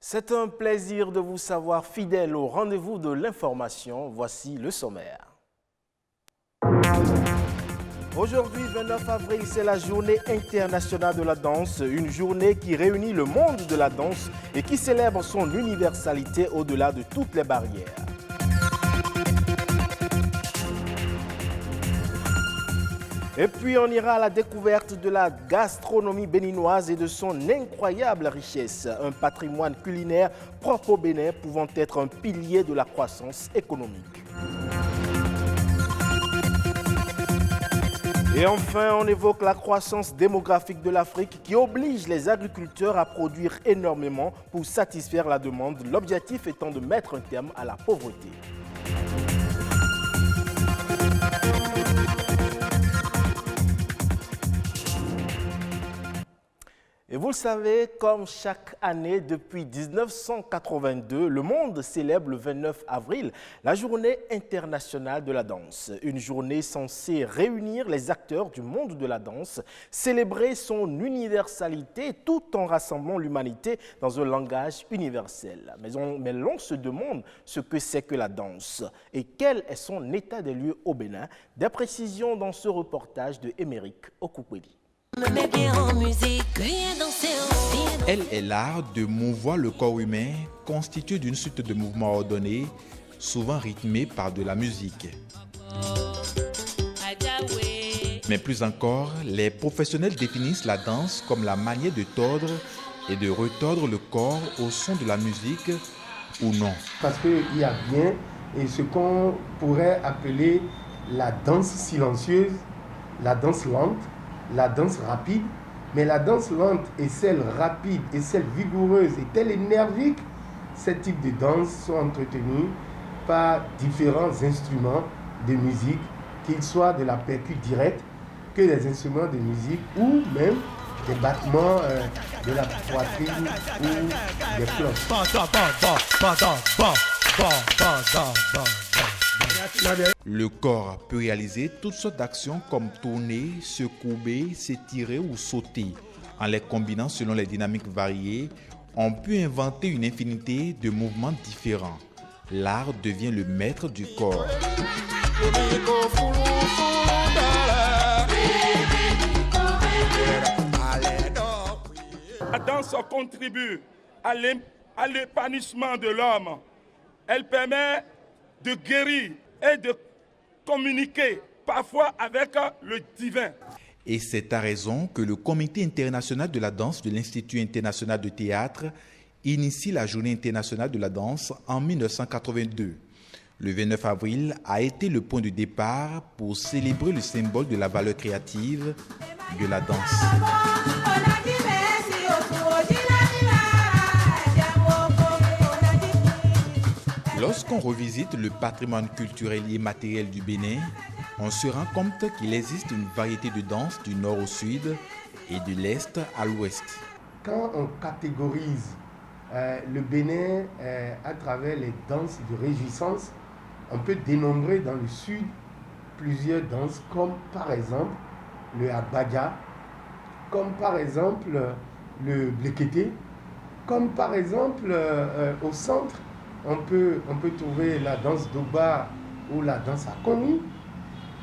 C'est un plaisir de vous savoir fidèle au rendez-vous de l'information. Voici le sommaire. Aujourd'hui, 29 avril, c'est la journée internationale de la danse, une journée qui réunit le monde de la danse et qui célèbre son universalité au-delà de toutes les barrières. Et puis on ira à la découverte de la gastronomie béninoise et de son incroyable richesse, un patrimoine culinaire propre au Bénin pouvant être un pilier de la croissance économique. Et enfin, on évoque la croissance démographique de l'Afrique qui oblige les agriculteurs à produire énormément pour satisfaire la demande, l'objectif étant de mettre un terme à la pauvreté. Et vous le savez, comme chaque année depuis 1982, le monde célèbre le 29 avril la journée internationale de la danse. Une journée censée réunir les acteurs du monde de la danse, célébrer son universalité tout en rassemblant l'humanité dans un langage universel. Mais l'on se demande ce que c'est que la danse et quel est son état des lieux au Bénin. Des précisions dans ce reportage de Émeric Okukweli. Elle est l'art de mouvoir le corps humain, constitué d'une suite de mouvements ordonnés, souvent rythmés par de la musique. Mais plus encore, les professionnels définissent la danse comme la manière de tordre et de retordre le corps au son de la musique ou non. Parce qu'il y a bien ce qu'on pourrait appeler la danse silencieuse, la danse lente, la danse rapide, mais la danse lente et celle rapide et celle vigoureuse et telle énergique, ces types de danse sont entretenus par différents instruments de musique, qu'ils soient de la percu directe, que des instruments de musique ou même des battements de la poitrine ou des cloches. Le corps peut réaliser toutes sortes d'actions comme tourner, se courber, s'étirer ou sauter. En les combinant selon les dynamiques variées, on peut inventer une infinité de mouvements différents. L'art devient le maître du corps. La danse contribue à l'épanouissement de l'homme. Elle permet de guérir et de communiquer parfois avec le divin. Et c'est à raison que le Comité international de la danse de l'Institut international de théâtre initie la Journée internationale de la danse en 1982. Le 29 avril a été le point de départ pour célébrer le symbole de la valeur créative de la danse. Lorsqu'on revisite le patrimoine culturel et matériel du Bénin, on se rend compte qu'il existe une variété de danses du nord au sud et de l'est à l'ouest. Quand on catégorise le Bénin à travers les danses de réjouissance, on peut dénombrer dans le sud plusieurs danses comme par exemple le Abadja, comme par exemple le Blekete, comme par exemple au centre, on peut trouver la danse d'Oba ou la danse à Koni,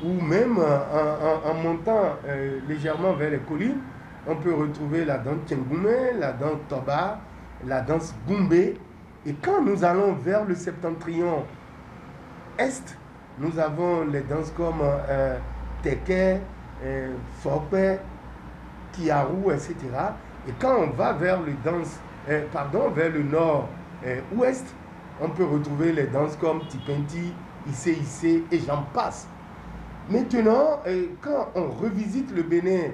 ou même en montant légèrement vers les collines, on peut retrouver la danse Tchengoumé, la danse Toba, la danse Goumbé. Et quand nous allons vers le septentrion est, nous avons les danses comme Teke, Fokpe, Kiaru, etc. Et quand on va vers vers le nord-ouest, on peut retrouver les danses comme Tipenti, Issé Issé et j'en passe. Maintenant, quand on revisite le Bénin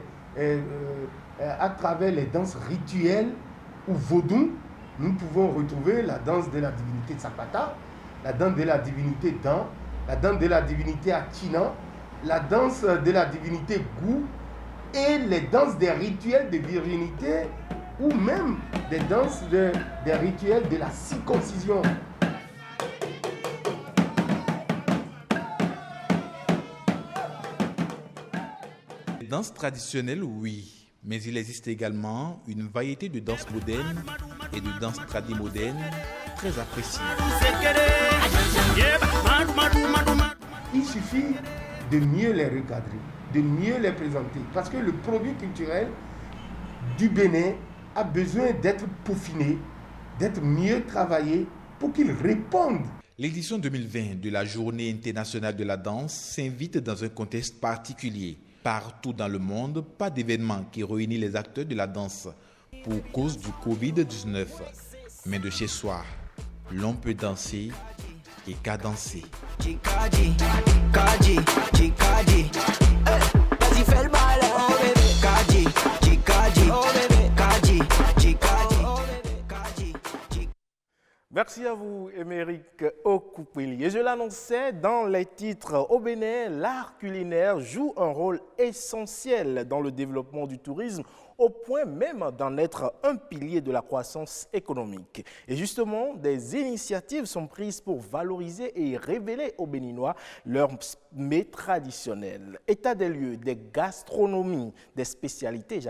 à travers les danses rituelles ou vaudou, nous pouvons retrouver la danse de la divinité Tsapata, la danse de la divinité Dan, la danse de la divinité Achina, la danse de la divinité Gou et les danses des rituels de virginité ou même des danses des rituels de la circoncision. Les danses traditionnelles, oui, mais il existe également une variété de danses modernes et de danse tradie moderne très appréciée. Il suffit de mieux les recadrer, de mieux les présenter. Parce que le produit culturel du Bénin a besoin d'être peaufiné, d'être mieux travaillé pour qu'il réponde. L'édition 2020 de la Journée internationale de la danse s'invite dans un contexte particulier. Partout dans le monde, pas d'événement qui réunit les acteurs de la danse pour cause du Covid-19. Mais de chez soi, l'on peut danser et cadencer. Merci à vous, Émeric Okukweli. Et je l'annonçais dans les titres, au Bénin, l'art culinaire joue un rôle essentiel dans le développement du tourisme, au point même d'en être un pilier de la croissance économique. Et justement, des initiatives sont prises pour valoriser et révéler aux Béninois leurs mets traditionnels. État des lieux, des gastronomies, des spécialités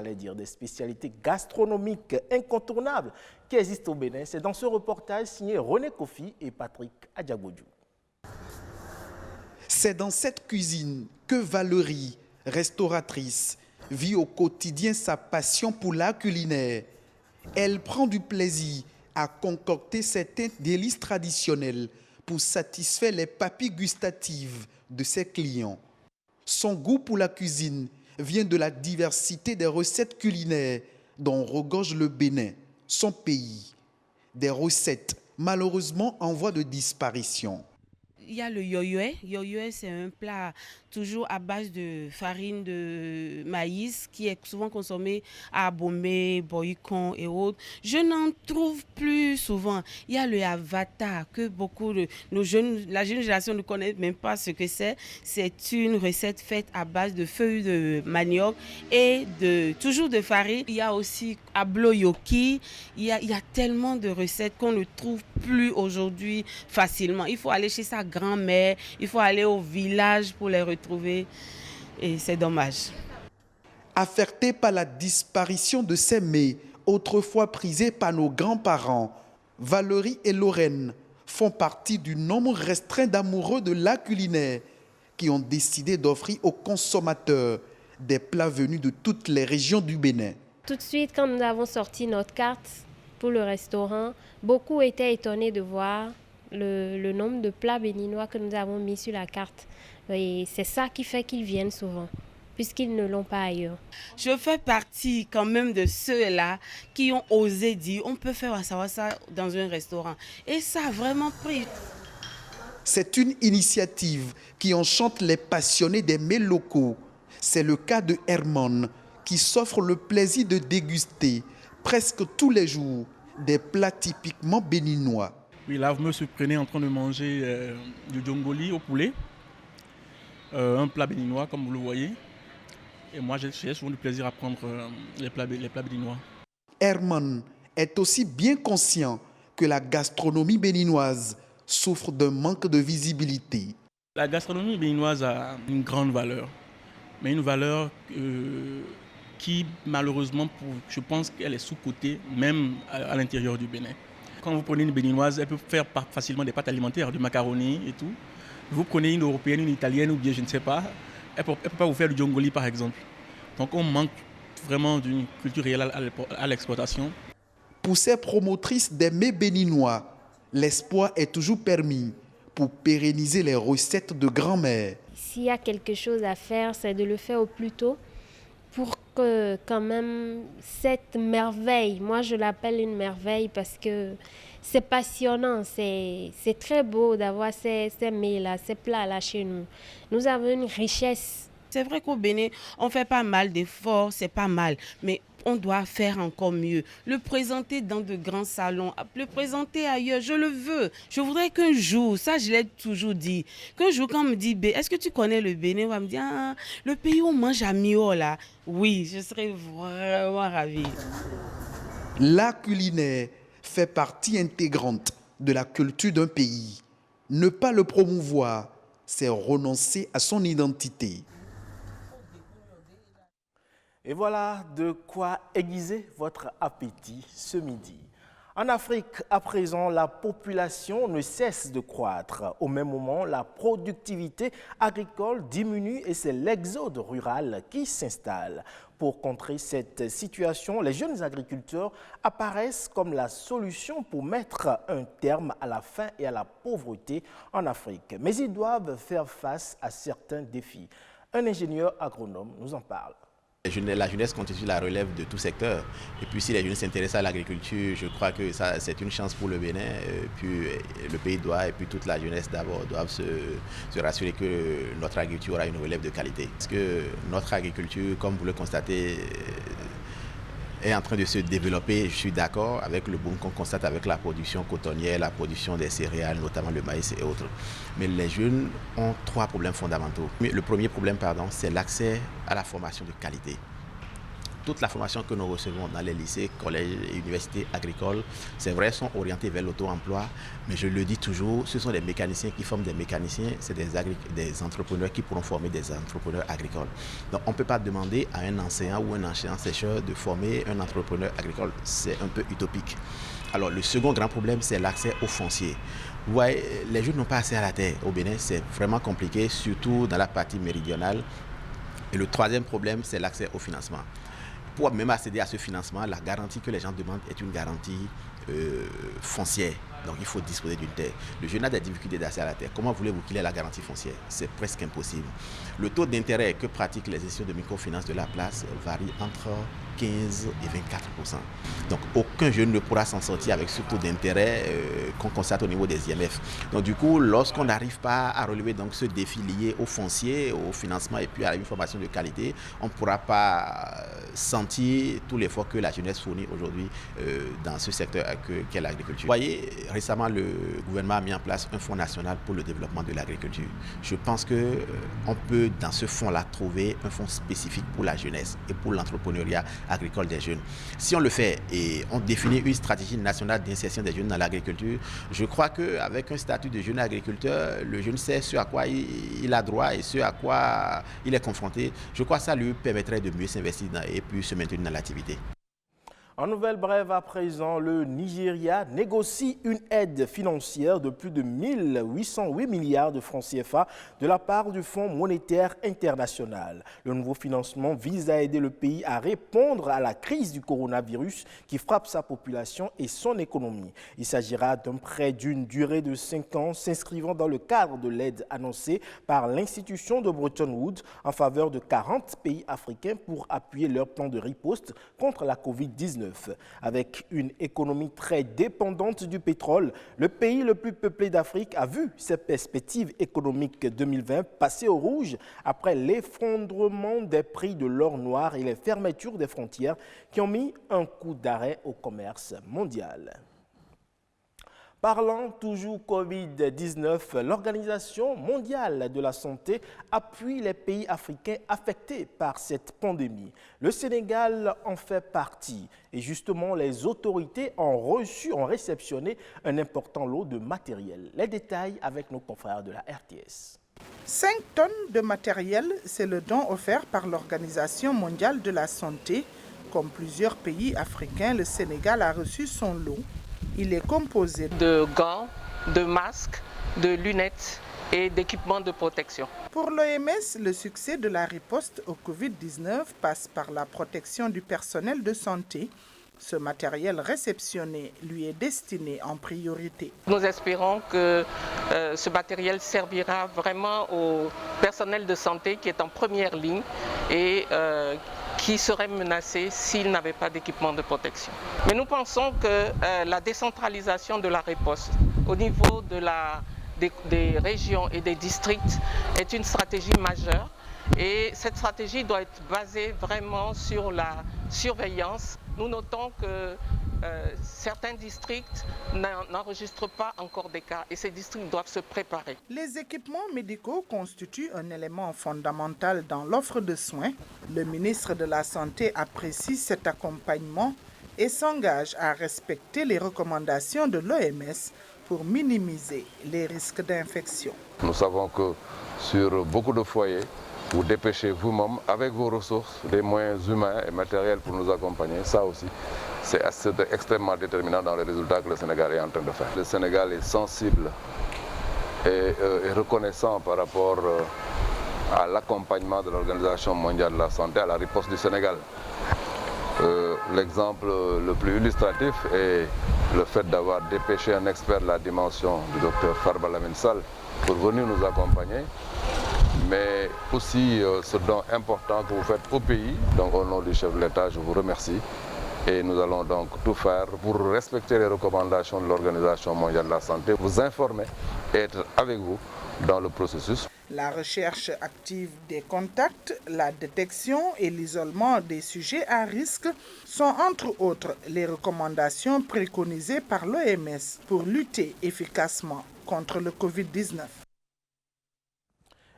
gastronomiques incontournables qui existent au Bénin. C'est dans ce reportage signé René Kofi et Patrick Adjagodjou. C'est dans cette cuisine que Valérie, restauratrice, vit au quotidien sa passion pour l'art culinaire. Elle prend du plaisir à concocter certains délices traditionnels pour satisfaire les papilles gustatives de ses clients. Son goût pour la cuisine vient de la diversité des recettes culinaires dont regorge le Bénin, son pays. Des recettes malheureusement en voie de disparition. Il y a le yoyoé. Yoyoé, c'est un plat toujours à base de farine de maïs qui est souvent consommé à Abomey, Boycon et autres. Je n'en trouve plus souvent. Il y a le avata que beaucoup de la jeune génération ne connaît même pas ce que c'est. C'est une recette faite à base de feuilles de manioc et toujours de farine. Il y a aussi ablo-yoki. Il y a tellement de recettes qu'on ne trouve plus aujourd'hui facilement. Il faut aller chez sa grand-mère, il faut aller au village pour les retrouver et c'est dommage. Affectés par la disparition de ces mets, autrefois prisés par nos grands-parents, Valérie et Lorraine font partie du nombre restreint d'amoureux de l'art culinaire qui ont décidé d'offrir aux consommateurs des plats venus de toutes les régions du Bénin. Tout de suite, quand nous avons sorti notre carte pour le restaurant, beaucoup étaient étonnés de voir le nombre de plats béninois que nous avons mis sur la carte. Et c'est ça qui fait qu'ils viennent souvent, puisqu'ils ne l'ont pas ailleurs. Je fais partie quand même de ceux-là qui ont osé dire on peut faire ça dans un restaurant. Et ça a vraiment pris. C'est une initiative qui enchante les passionnés des mets locaux. C'est le cas de Herman, qui s'offre le plaisir de déguster presque tous les jours des plats typiquement béninois. Oui, là, vous me surprenez en train de manger du djongoli au poulet, un plat béninois, comme vous le voyez. Et moi, j'ai souvent du plaisir à prendre les plats béninois. Herman est aussi bien conscient que la gastronomie béninoise souffre d'un manque de visibilité. La gastronomie béninoise a une grande valeur, mais une valeur qui, malheureusement, je pense qu'elle est sous-cotée, même à l'intérieur du Bénin. Quand vous prenez une béninoise, elle peut faire facilement des pâtes alimentaires, du macaroni et tout. Vous prenez une européenne, une italienne ou bien je ne sais pas, elle ne peut pas vous faire du djongoli par exemple. Donc on manque vraiment d'une culture réelle à l'exportation. Pour ces promotrices des mets béninois, l'espoir est toujours permis pour pérenniser les recettes de grand-mère. S'il y a quelque chose à faire, c'est de le faire au plus tôt pour que quand même cette merveille, moi je l'appelle une merveille parce que c'est passionnant, c'est très beau d'avoir ces mets-là, ces plats-là chez nous. Nous avons une richesse. C'est vrai qu'au Bénin, on fait pas mal d'efforts, c'est pas mal, mais on doit faire encore mieux. Le présenter dans de grands salons, le présenter ailleurs, je le veux. Je voudrais qu'un jour, ça je l'ai toujours dit, qu'un jour quand on me dit, est-ce que tu connais le Bénin? On va me dire, le pays où on mange à Mio, là. Oui, je serais vraiment ravie. L'art culinaire fait partie intégrante de la culture d'un pays. Ne pas le promouvoir, c'est renoncer à son identité. Et voilà de quoi aiguiser votre appétit ce midi. En Afrique, à présent, la population ne cesse de croître. Au même moment, la productivité agricole diminue et c'est l'exode rural qui s'installe. Pour contrer cette situation, les jeunes agriculteurs apparaissent comme la solution pour mettre un terme à la faim et à la pauvreté en Afrique. Mais ils doivent faire face à certains défis. Un ingénieur agronome nous en parle. La jeunesse constitue la relève de tout secteur. Et puis si les jeunes s'intéressent à l'agriculture, je crois que c'est une chance pour le Bénin. Puis le pays doit, et puis toute la jeunesse d'abord, doivent se rassurer que notre agriculture aura une relève de qualité. Parce que notre agriculture, comme vous le constatez, est en train de se développer. Je suis d'accord avec le boom qu'on constate avec la production cotonnière, la production des céréales, notamment le maïs et autres. Mais les jeunes ont trois problèmes fondamentaux. Le premier problème, c'est l'accès à la formation de qualité. Toute la formation que nous recevons dans les lycées, collèges et universités agricoles, c'est vrai, sont orientées vers l'auto-emploi, mais je le dis toujours, ce sont des mécaniciens qui forment des mécaniciens, c'est des entrepreneurs qui pourront former des entrepreneurs agricoles. Donc on ne peut pas demander à un enseignant ou un enseignant-chercheur de former un entrepreneur agricole, c'est un peu utopique. Alors le second grand problème, c'est l'accès au foncier. Vous voyez, les jeunes n'ont pas accès à la terre. Au Bénin, c'est vraiment compliqué, surtout dans la partie méridionale. Et le troisième problème, c'est l'accès au financement. Pour même accéder à ce financement, la garantie que les gens demandent est une garantie foncière. Donc il faut disposer d'une terre. Le jeune a des difficultés d'accès à la terre. Comment voulez-vous qu'il ait la garantie foncière? C'est presque impossible. Le taux d'intérêt que pratiquent les institutions de microfinance de la place varie entre 15 et 24%. Donc aucun jeune ne pourra s'en sortir avec ce taux d'intérêt qu'on constate au niveau des IMF. Donc du coup, lorsqu'on n'arrive pas à relever donc, ce défi lié au foncier, au financement et puis à une formation de qualité, on ne pourra pas sentir tout l'effort que la jeunesse fournit aujourd'hui dans ce secteur qu'est l'agriculture. Vous voyez, récemment, le gouvernement a mis en place un fonds national pour le développement de l'agriculture. Je pense qu'on peut, dans ce fonds-là, trouver un fonds spécifique pour la jeunesse et pour l'entrepreneuriat agricole des jeunes. Si on le fait et on définit une stratégie nationale d'insertion des jeunes dans l'agriculture, je crois qu'avec un statut de jeune agriculteur, le jeune sait ce à quoi il a droit et ce à quoi il est confronté. Je crois que ça lui permettrait de mieux s'investir et puis se maintenir dans l'activité. En nouvelle brève à présent, le Nigeria négocie une aide financière de plus de 1808 milliards de francs CFA de la part du Fonds monétaire international. Le nouveau financement vise à aider le pays à répondre à la crise du coronavirus qui frappe sa population et son économie. Il s'agira d'un prêt d'une durée de 5 ans s'inscrivant dans le cadre de l'aide annoncée par l'institution de Bretton Woods en faveur de 40 pays africains pour appuyer leur plan de riposte contre la Covid-19. Avec une économie très dépendante du pétrole, le pays le plus peuplé d'Afrique a vu ses perspectives économiques 2020 passer au rouge après l'effondrement des prix de l'or noir et les fermetures des frontières qui ont mis un coup d'arrêt au commerce mondial. Parlant toujours Covid-19, l'Organisation mondiale de la santé appuie les pays africains affectés par cette pandémie. Le Sénégal en fait partie et justement les autorités ont réceptionné un important lot de matériel. Les détails avec nos confrères de la RTS. 5 tonnes de matériel, c'est le don offert par l'Organisation mondiale de la santé. Comme plusieurs pays africains, le Sénégal a reçu son lot. Il est composé de gants, de masques, de lunettes et d'équipements de protection. Pour l'OMS, le succès de la riposte au Covid-19 passe par la protection du personnel de santé. Ce matériel réceptionné lui est destiné en priorité. Nous espérons que ce matériel servira vraiment au personnel de santé qui est en première ligne et qui serait menacé s'il n'avait pas d'équipement de protection. Mais nous pensons que la décentralisation de la riposte au niveau des régions et des districts est une stratégie majeure et cette stratégie doit être basée vraiment sur la surveillance. Nous notons que certains districts n'enregistrent pas encore des cas et ces districts doivent se préparer. Les équipements médicaux constituent un élément fondamental dans l'offre de soins. Le ministre de la Santé apprécie cet accompagnement et s'engage à respecter les recommandations de l'OMS pour minimiser les risques d'infection. Nous savons que sur beaucoup de foyers, vous dépêchez vous-même avec vos ressources, des moyens humains et matériels pour nous accompagner. Ça aussi, c'est extrêmement déterminant dans les résultats que le Sénégal est en train de faire. Le Sénégal est sensible et reconnaissant par rapport à l'accompagnement de l'Organisation mondiale de la santé à la riposte du Sénégal. L'exemple le plus illustratif est le fait d'avoir dépêché un expert de la dimension du docteur Farba Lamine Sall pour venir nous accompagner, mais aussi ce don important que vous faites au pays. Donc au nom du chef de l'État, je vous remercie et nous allons donc tout faire pour respecter les recommandations de l'Organisation mondiale de la santé, vous informer et être avec vous dans le processus. La recherche active des contacts, la détection et l'isolement des sujets à risque sont entre autres les recommandations préconisées par l'OMS pour lutter efficacement contre le Covid-19.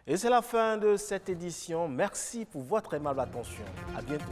Et c'est la fin de cette édition. Merci pour votre aimable attention. À bientôt.